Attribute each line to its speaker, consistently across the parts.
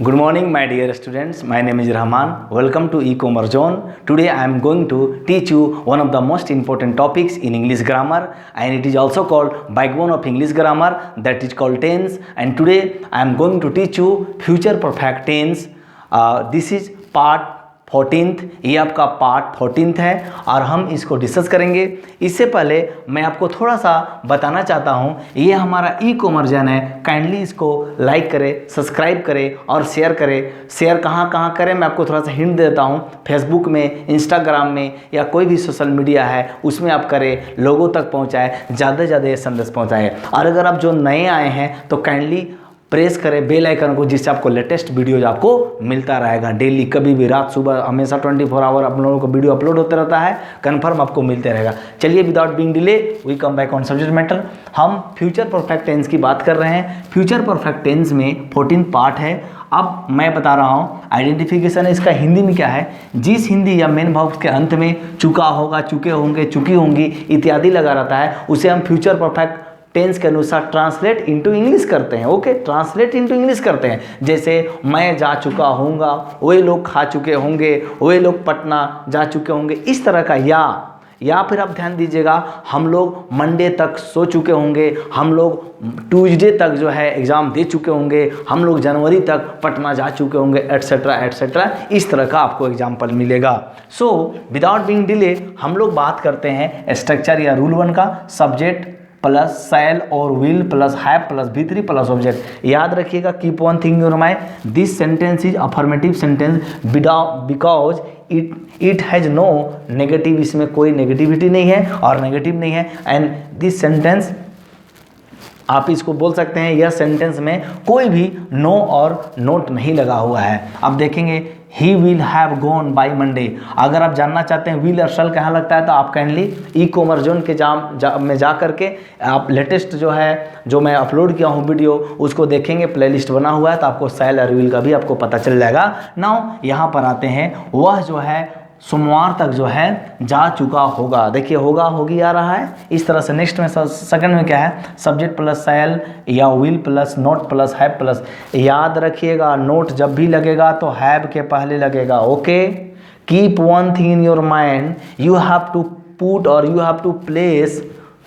Speaker 1: Good morning, my dear students. My name is Rahman. Welcome to e-commerce zone. Today I am going to teach you one of the most important topics in English grammar, and it is also called backbone of English grammar, that is called tense. And today I am going to teach you future perfect tense. This is part 14th, ये आपका part 14th है और हम इसको discuss करेंगे। इससे पहले मैं आपको थोड़ा सा बताना चाहता हूँ, ये हमारा ई-कॉमर्स जन है, काइंडली इसको लाइक करें, सब्सक्राइब करें और शेयर करें। शेयर कहाँ कहाँ करें, मैं आपको थोड़ा सा हिंट देता हूँ। फेसबुक में, इंस्टाग्राम में या कोई भी सोशल मीडिया है उसमें आप करें, लोगों तक पहुँचाए, ज़्यादा से ज़्यादा ये संदेश पहुँचाए। और अगर आप जो नए आए हैं तो काइंडली प्रेस करें बेल आइकन को, जिससे आपको लेटेस्ट वीडियोज आपको मिलता रहेगा डेली, कभी भी, रात सुबह, हमेशा 24 आवर आप लोगों को वीडियो अपलोड होता रहता है, कन्फर्म आपको मिलते रहेगा। चलिए without being delay we come back on subject matter. हम फ्यूचर परफेक्ट टेंस की बात कर रहे हैं। फ्यूचर परफेक्ट टेंस में 14 पार्ट है। अब मैं बता रहा हूँ आइडेंटिफिकेशन है इसका हिंदी में क्या है। जिस हिंदी या मेन वर्ब के अंत में चुका होगा, चुके होंगे, चुकी होंगी इत्यादि लगा रहता है, उसे हम फ्यूचर परफेक्ट टेंस के अनुसार ट्रांसलेट इनटू इंग्लिश करते हैं। ओके, ट्रांसलेट इनटू इंग्लिश करते हैं। जैसे मैं जा चुका हूँगा, वे लोग खा चुके होंगे, वे लोग पटना जा चुके होंगे, इस तरह का। या फिर आप ध्यान दीजिएगा, हम लोग मंडे तक सो चुके होंगे, हम लोग ट्यूसडे तक जो है एग्ज़ाम दे चुके होंगे, हम लोग जनवरी तक पटना जा चुके होंगे, एट्सेट्रा एट्सेट्रा। इस तरह का आपको एग्जाम्पल मिलेगा। सो विदाउट बीइंग डिले हम लोग बात करते हैं स्ट्रक्चर या रूल 1 का। सब्जेक्ट प्लस शैल और will plus have plus V3 plus object. याद रखिएगा, keep one thing your mind, this sentence is affirmative sentence because it has no negative, इसमें कोई नेगेटिविटी नहीं है और नेगेटिव नहीं है। एंड दिस सेंटेंस, आप इसको बोल सकते हैं, यह सेंटेंस में कोई भी नो और नोट नहीं लगा हुआ है। अब देखेंगे, he will have gone by Monday. अगर आप जानना चाहते हैं विल और शैल कहाँ लगता है, तो आप काइंडली ई-कॉमर्स जोन के में जा करके आप लेटेस्ट जो है, जो मैं अपलोड किया हूँ वीडियो, उसको देखेंगे, प्लेलिस्ट बना हुआ है, तो आपको शैल और विल का भी आपको पता चल जाएगा। नाउ यहाँ पर आते हैं, वह जो है सोमवार तक जो है जा चुका होगा। देखिए, होगा होगी आ रहा है इस तरह से। नेक्स्ट में सेकंड में क्या है, सब्जेक्ट प्लस शैल या will plus not plus have plus. याद रखिएगा, नोट जब भी लगेगा तो हैव के पहले लगेगा। Okay, keep one thing in your mind, you have to put और you have to place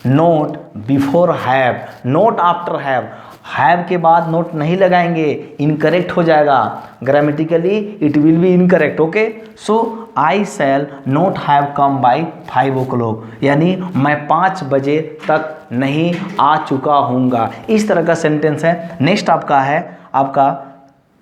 Speaker 1: not before have, not after have. Have के बाद नोट नहीं लगाएंगे, इनकरेक्ट हो जाएगा, grammatically it will be incorrect. Okay, so I shall not have come by 5 o'clock, यानी मैं 5 बजे तक नहीं आ चुका हूँगा। इस तरह का सेंटेंस है। नेक्स्ट आपका है, आपका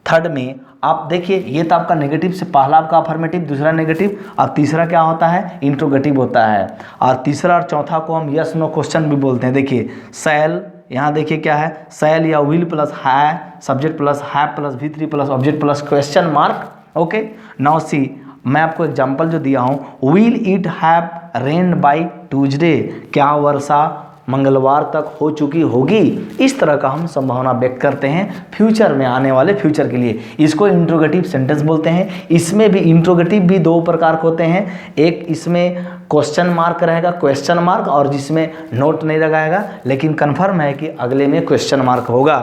Speaker 1: थर्ड में आप देखिए, ये तो आपका नेगेटिव से पहला आपका अफर्मेटिव, दूसरा नेगेटिव, और तीसरा क्या होता है, इंट्रोगेटिव होता है। और तीसरा और चौथा को हम यस नो क्वेश्चन भी बोलते हैं। देखिए, शैल, यहाँ देखिए क्या है, शैल या विल प्लस है, subject plus have plus V3 plus object plus question mark. Okay, now see, मैं आपको एग्जांपल जो दिया हूँ, will it have rain by Tuesday, क्या वर्षा मंगलवार तक हो चुकी होगी। इस तरह का हम संभावना व्यक्त करते हैं फ्यूचर में, आने वाले फ्यूचर के लिए। इसको इंट्रोगेटिव सेंटेंस बोलते हैं। इसमें भी इंट्रोगेटिव भी 2 प्रकार के होते हैं, एक इसमें क्वेश्चन मार्क रहेगा, क्वेश्चन मार्क, और जिसमें नोट नहीं लगाएगा, लेकिन कन्फर्म है कि अगले में क्वेश्चन मार्क होगा।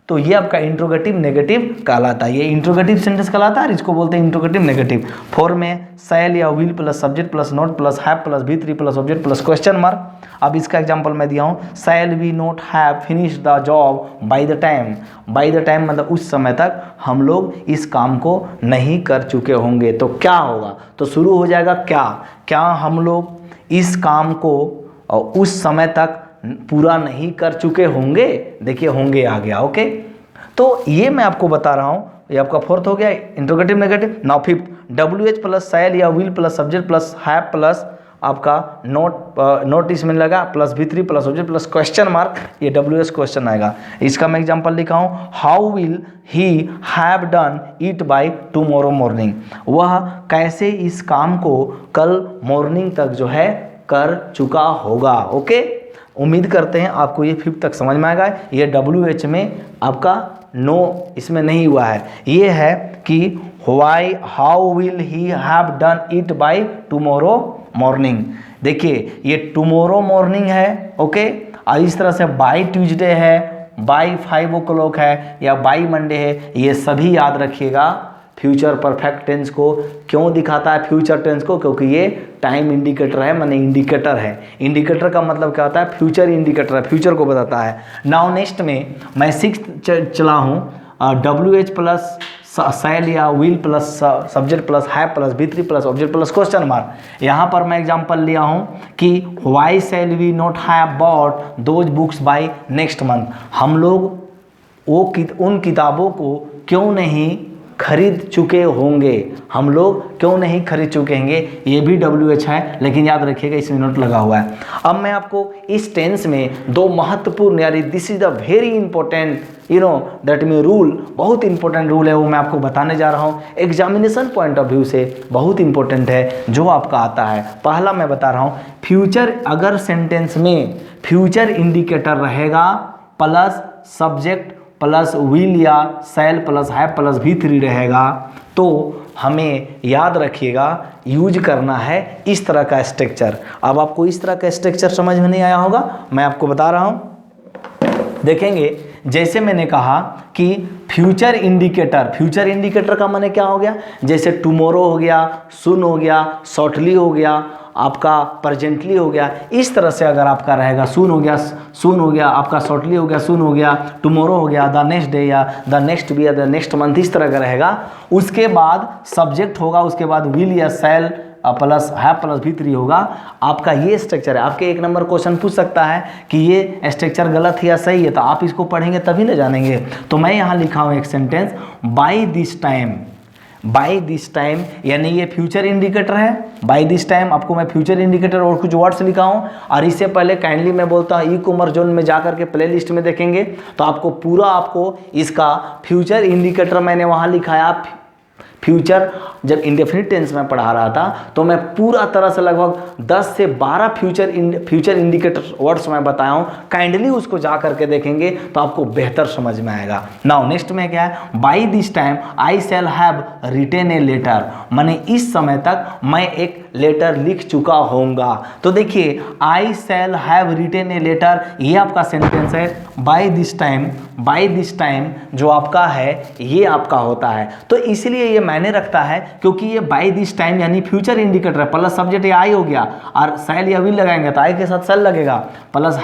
Speaker 1: तो ये आपका इंट्रोगेटिव नेगेटिव कहलाता है। ये इंट्रोगेटिव सेंटेंस कहलाता है और इसको बोलते हैं इंट्रोगेटिव नेगेटिव। 4 में शैल या will plus subject plus not plus have plus V3 plus object plus question mark. अब इसका एग्जांपल मैं दिया हूँ, shall we not have finish the job by the time. By the time मतलब उस समय तक हम लोग इस काम को नहीं कर चुके होंगे। तो क्या होगा, तो शुरू हो जाएगा क्या हम लोग इस काम को उस समय तक पूरा नहीं कर चुके होंगे। देखिए, होंगे आ गया। ओके, तो ये मैं आपको बता रहा हूँ, ये आपका फोर्थ हो गया interrogative negative. Now fifth, WH plus shall या will plus subject plus have plus आपका नोट इसमें लगा plus V3 plus object plus question mark, ये WH क्वेश्चन आएगा। इसका मैं एग्जांपल लिखा हूँ, how will he have done it by tomorrow morning, वह कैसे इस काम को कल मॉर्निंग तक जो है कर चुका होगा। ओके, उम्मीद करते हैं आपको ये 5th तक समझ में आएगा। ये WH में आपका नो इसमें नहीं हुआ है, ये है कि why how will he have done it by tomorrow morning. देखिए, ये टुमारो मॉर्निंग है। ओके, और इस तरह से बाय ट्यूसडे है, बाई 5 o'clock है या बाई मंडे है, ये सभी याद रखिएगा। फ्यूचर परफेक्ट टेंस को क्यों दिखाता है फ्यूचर टेंस को? क्योंकि ये टाइम इंडिकेटर है, माने इंडिकेटर है। इंडिकेटर का मतलब क्या होता है? फ्यूचर इंडिकेटर है, फ्यूचर को बताता है। नाउ नेक्स्ट में मैं 6th चला हूँ, WH प्लस शैल या will plus subject plus have plus V3 plus object plus question mark. यहाँ पर मैं एग्जांपल लिया हूँ कि why shall we not have bought those books by next month. हम लोग उन किताबों को क्यों नहीं खरीद चुके होंगे, हम लोग क्यों नहीं खरीद चुके होंगे, ये भी WH है, लेकिन याद रखिएगा इसमें नोट लगा हुआ है। अब मैं आपको इस टेंस में दो महत्वपूर्ण, यानी this is the very important that में रूल, बहुत इंपॉर्टेंट रूल है, वो मैं आपको बताने जा रहा हूँ। एग्जामिनेशन पॉइंट ऑफ व्यू से बहुत इंपॉर्टेंट है जो आपका आता है। पहला मैं बता रहा हूँ, फ्यूचर, अगर सेंटेंस में फ्यूचर इंडिकेटर रहेगा प्लस सब्जेक्ट प्लस विल या शैल प्लस हैव प्लस V3 रहेगा, तो हमें याद रखिएगा यूज करना है इस तरह का स्ट्रक्चर। अब आपको इस तरह का स्ट्रक्चर समझ में नहीं आया होगा, मैं आपको बता रहा हूँ, देखेंगे। जैसे मैंने कहा कि फ्यूचर इंडिकेटर का माने क्या हो गया? जैसे टुमारो हो गया, सुन हो गया, शॉर्टली हो गया, आपका प्रेजेंटली हो गया। इस तरह से अगर आपका रहेगा, सून हो गया आपका, शॉर्टली हो गया, सून हो गया, टुमारो हो गया, द नेक्स्ट डे या द नेक्स्ट वीक या द नेक्स्ट मंथ, इस तरह का रहेगा। उसके बाद सब्जेक्ट होगा, उसके बाद विल या शैल प्लस हैव प्लस V3 होगा। आपका ये स्ट्रक्चर है। आपके 1 नंबर क्वेश्चन पूछ सकता है कि ये स्ट्रक्चर गलत है या सही है, तो आप इसको पढ़ेंगे तभी ना जानेंगे। तो मैं यहाँ लिखा हूँ एक सेंटेंस, बाय दिस टाइम, यानी ये फ्यूचर इंडिकेटर है। बाय दिस टाइम आपको मैं फ्यूचर इंडिकेटर और कुछ वर्ड्स लिखा हूँ। और इससे पहले काइंडली मैं बोलता हूँ ई-कॉमर्स जोन में जाकर के प्लेलिस्ट में देखेंगे तो आपको पूरा, आपको इसका फ्यूचर इंडिकेटर मैंने वहाँ लिखाया। फ्यूचर जब इंडेफिनिट टेंस में पढ़ा रहा था तो मैं पूरा तरह से लगभग 10 से 12 फ्यूचर इंडिकेटर वर्ड्स मैं बताया हूँ। काइंडली उसको जा करके देखेंगे तो आपको बेहतर समझ में आएगा। नाउ नेक्स्ट में क्या है? By this time I shall have written a letter, माने इस समय तक मैं एक लेटर लिख चुका होऊंगा। तो देखिए, I shall have written a letter, ये आपका सेंटेंस है। बाय दिस टाइम जो आपका है ये आपका होता है। तो इसलिए ये मायने रखता है क्योंकि ये बाय दिस टाइम यानी फ्यूचर इंडिकेटर है, प्लस सब्जेक्ट या आई हो गया, और शैल या विल लगाएंगे तो आई के साथ शैल लगेगा, प्लस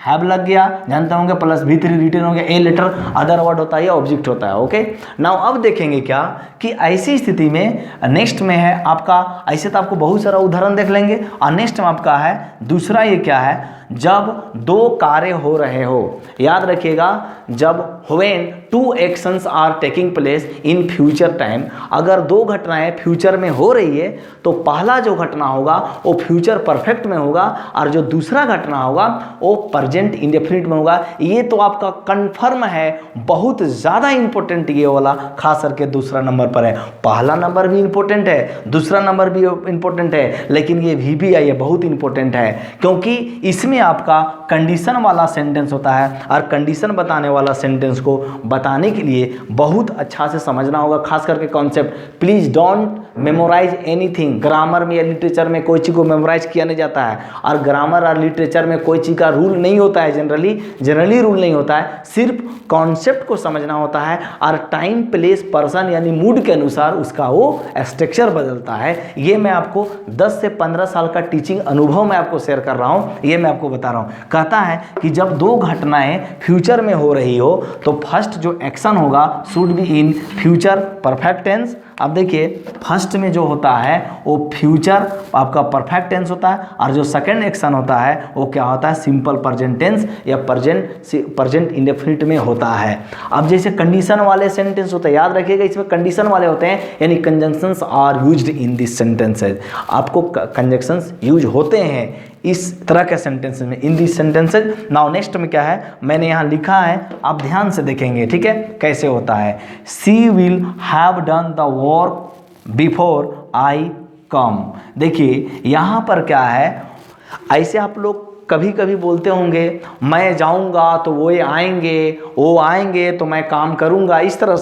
Speaker 1: हैव लग गया, जानते होंगे, प्लस V3 रिटेन हो गया, ए लेटर अदर वर्ड होता है या ऑब्जेक्ट होता है। ओके, नाउ अब देखेंगे क्या कि ऐसी स्थिति में नेक्स्ट में है आपका, ऐसे तो आपको बहुत सारा उदाहरण देख लेंगे। और नेक्स्ट में आपका है दूसरा, ये क्या है? जब दो कार्य हो रहे हो, याद रखिएगा, जब when 2 actions are taking place in future time, अगर 2 घटनाएं फ्यूचर में हो रही है तो पहला जो घटना होगा वो फ्यूचर परफेक्ट में होगा और जो दूसरा घटना होगा वो प्रेजेंट इंडेफिनिट में होगा। ये तो आपका कंफर्म है, बहुत ज़्यादा इंपॉर्टेंट ये वाला, खास करके दूसरा नंबर पर है। पहला नंबर भी इंपॉर्टेंट है, दूसरा नंबर भी इंपॉर्टेंट है, लेकिन ये VBI ये बहुत इंपॉर्टेंट है क्योंकि इसमें आपका कंडीशन वाला सेंटेंस होता है और कंडीशन बताने वाला सेंटेंस को बताने के लिए बहुत अच्छा से समझना होगा, खास करके concept. Please don't memorise anything. Grammar में या लिटरेचर में कोई चीज़ को मेमोराइज किया नहीं जाता है, और ग्रामर और लिटरेचर में कोई चीज़ का रूल नहीं होता है, जनरली रूल नहीं होता है, सिर्फ कॉन्सेप्ट को समझना होता है और टाइम प्लेस पर्सन यानी मूड के अनुसार उसका वो स्ट्रक्चर बदलता है। ये मैं आपको 10 से 15 साल का टीचिंग अनुभव मैं आपको शेयर कर रहा हूँ, ये मैं आपको बता रहा हूँ। कहता है कि जब 2 घटनाएं फ्यूचर में हो रही हो तो फर्स्ट जो एक्शन होगा should be in future perfect tense. अब देखिए, फर्स्ट में जो होता है वो फ्यूचर आपका परफेक्ट टेंस होता है, और जो सेकंड एक्शन होता है वो क्या होता है? सिंपल प्रेजेंट टेंस या प्रेजेंट इंडेफिनिट में होता है। अब जैसे कंडीशन वाले सेंटेंस होते हैं, याद रखिएगा इसमें कंडीशन वाले होते हैं, यानी conjunctions are used in this sentences. आपको कंजंक्शंस यूज होते हैं इस तरह के सेंटेंस में, in this sentences. Now next में क्या है मैंने यहाँ लिखा है, आप ध्यान से देखेंगे, ठीक है, कैसे होता है। She will have done the work before I come. देखिए यहाँ पर क्या है, ऐसे आप लोग कभी कभी बोलते होंगे, मैं जाऊँगा तो वो आएंगे तो मैं काम करूँगा, इस तरह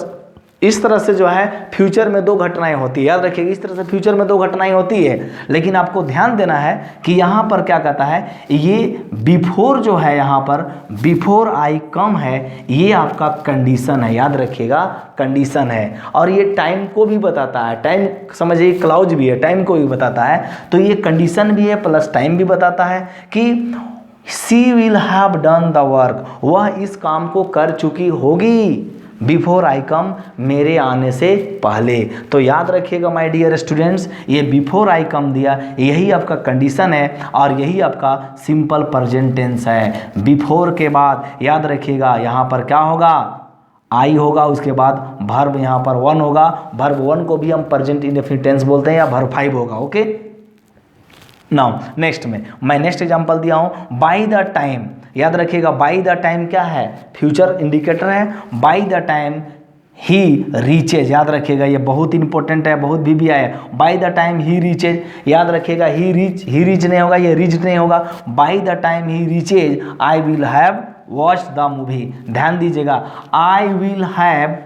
Speaker 1: इस तरह से जो है फ्यूचर में दो घटनाएं होती है, याद रखिएगा, इस तरह से फ्यूचर में दो घटनाएं होती है। लेकिन आपको ध्यान देना है कि यहाँ पर क्या कहता है, ये बिफोर जो है, यहाँ पर बिफोर आई कम है, ये आपका कंडीशन है, याद रखिएगा कंडीशन है। और ये टाइम को भी बताता है, टाइम समझिए क्लाउज भी है, टाइम को भी बताता है। तो ये कंडीशन भी है प्लस टाइम भी बताता है कि she will have done the work, वह इस काम को कर चुकी होगी बिफोर आई कम, मेरे आने से पहले। तो याद रखिएगा माय डियर स्टूडेंट्स, ये बिफोर आई कम दिया, यही आपका कंडीशन है और यही आपका सिंपल प्रेजेंट टेंस है। बिफोर के बाद याद रखिएगा यहाँ पर क्या होगा, आई होगा, उसके बाद वर्ब यहाँ पर वन होगा, वर्ब वन को भी हम प्रेजेंट इंडेफिनिट टेंस बोलते हैं, या वर्ब फाइव होगा। ओके, नाउ नेक्स्ट में मैं नेक्स्ट एग्जांपल दिया हूं, बाय द टाइम, याद रखिएगा बाय द टाइम क्या है, फ्यूचर इंडिकेटर है। Bye the time he reaches, याद रखिएगा ये बहुत इंपॉर्टेंट है, बहुत भी आया है। Bye the time he reaches, याद रखिएगा ही रीच नहीं होगा, ये रीच नहीं होगा। Bye the time he reaches I will have watch the movie, ध्यान दीजिएगा, आई will have,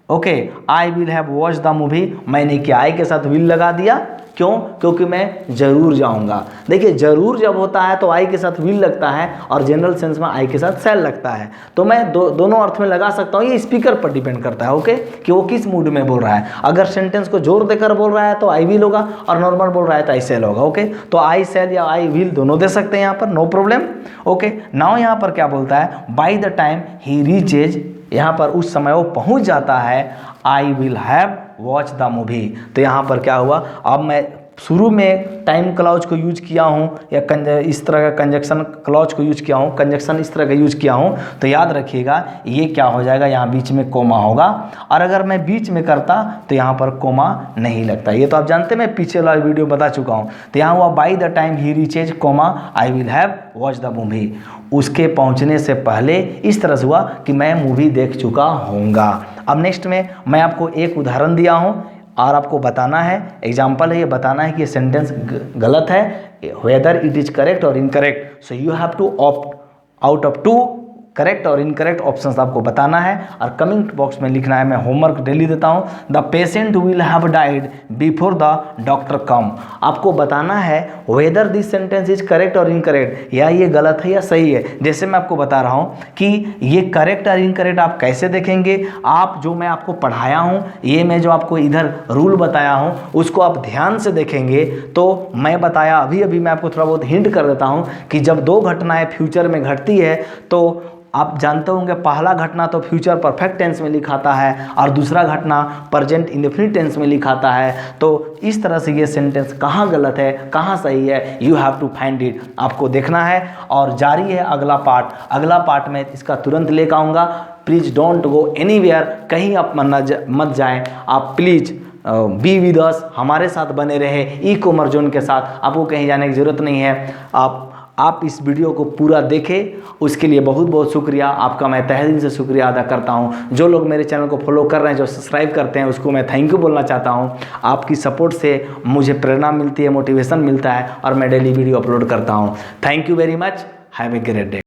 Speaker 1: okay, I will have watch the movie, मैंने क्या आई के साथ विल लगा दिया, क्यों, क्योंकि मैं जरूर जाऊंगा। देखिए जरूर जब होता है तो आई के साथ विल लगता है और जनरल सेंस में आई के साथ शैल लगता है, तो मैं दोनों अर्थ में लगा सकता हूँ। ये स्पीकर पर डिपेंड करता है, ओके, कि वो किस मूड में बोल रहा है। अगर सेंटेंस को जोर देकर बोल रहा है तो आई विल होगा, और नॉर्मल बोल रहा है तो आई शैल होगा। ओके, तो आई शैल या आई विल दोनों दे सकते हैं यहाँ पर, नो प्रॉब्लम। ओके, नाउ यहाँ पर क्या बोलता है, bye the time he reaches, यहाँ पर उस समय वो पहुँच जाता है, आई will have watch the movie. तो यहाँ पर क्या हुआ, अब मैं शुरू में टाइम क्लॉज को यूज किया हूँ या इस तरह का कंजक्शन क्लॉज को यूज किया हूँ, कंजक्शन इस तरह का यूज किया हूँ, तो याद रखिएगा ये क्या हो जाएगा, यहाँ बीच में कोमा होगा। और अगर मैं बीच में करता तो यहाँ पर कोमा नहीं लगता, ये तो आप जानते हैं, मैं पीछे वाला वीडियो बता चुका हूँ। तो यहाँ हुआ by the time he reaches comma I will have watch the movie, उसके पहुँचने से पहले इस तरह से हुआ कि मैं मूवी देख चुका होऊंगा। अब नेक्स्ट में मैं आपको एक उदाहरण दिया हूँ और आपको बताना है, एग्जाम्पल है, ये बताना है कि ये सेंटेंस गलत है, वेदर इट इज करेक्ट और incorrect. So you have to opt out of two correct और इनकरेक्ट ऑप्शंस आपको बताना है और कमेंट बॉक्स में लिखना है। मैं होमवर्क डेली देता हूँ। The patient will have died before the doctor come, आपको बताना है whether this sentence is correct और इनकरेक्ट, या ये गलत है या सही है। जैसे मैं आपको बता रहा हूँ कि ये करेक्ट और इनकरेक्ट आप कैसे देखेंगे, आप जो मैं आपको पढ़ाया हूँ, ये मैं जो आपको इधर रूल बताया हूँ उसको आप ध्यान से देखेंगे तो मैं बताया अभी मैं आपको थोड़ा बहुत हिंट कर देता हूँ कि जब दो घटनाएं फ्यूचर में घटती है तो आप जानते होंगे पहला घटना तो फ्यूचर परफेक्ट टेंस में लिखाता है और दूसरा घटना प्रेजेंट इंडेफिनिट टेंस में लिखाता है। तो इस तरह से ये सेंटेंस कहाँ गलत है कहाँ सही है, you have to find it, आपको देखना है। और जारी है अगला पार्ट में इसका तुरंत लेकर आऊँगा। प्लीज़ डोंट गो एनीवेयर, कहीं आप मत जाएँ, आप प्लीज़ बी विद अस, हमारे साथ बने रहे ई कॉमर्स जोन के साथ, आपको कहीं जाने की ज़रूरत नहीं है। आप इस वीडियो को पूरा देखें, उसके लिए बहुत बहुत शुक्रिया आपका, मैं तहे दिल से शुक्रिया अदा करता हूं। जो लोग मेरे चैनल को फॉलो कर रहे हैं, जो सब्सक्राइब करते हैं, उसको मैं थैंक यू बोलना चाहता हूं। आपकी सपोर्ट से मुझे प्रेरणा मिलती है, मोटिवेशन मिलता है और मैं डेली वीडियो अपलोड करता हूं। Thank you very much, have a great day.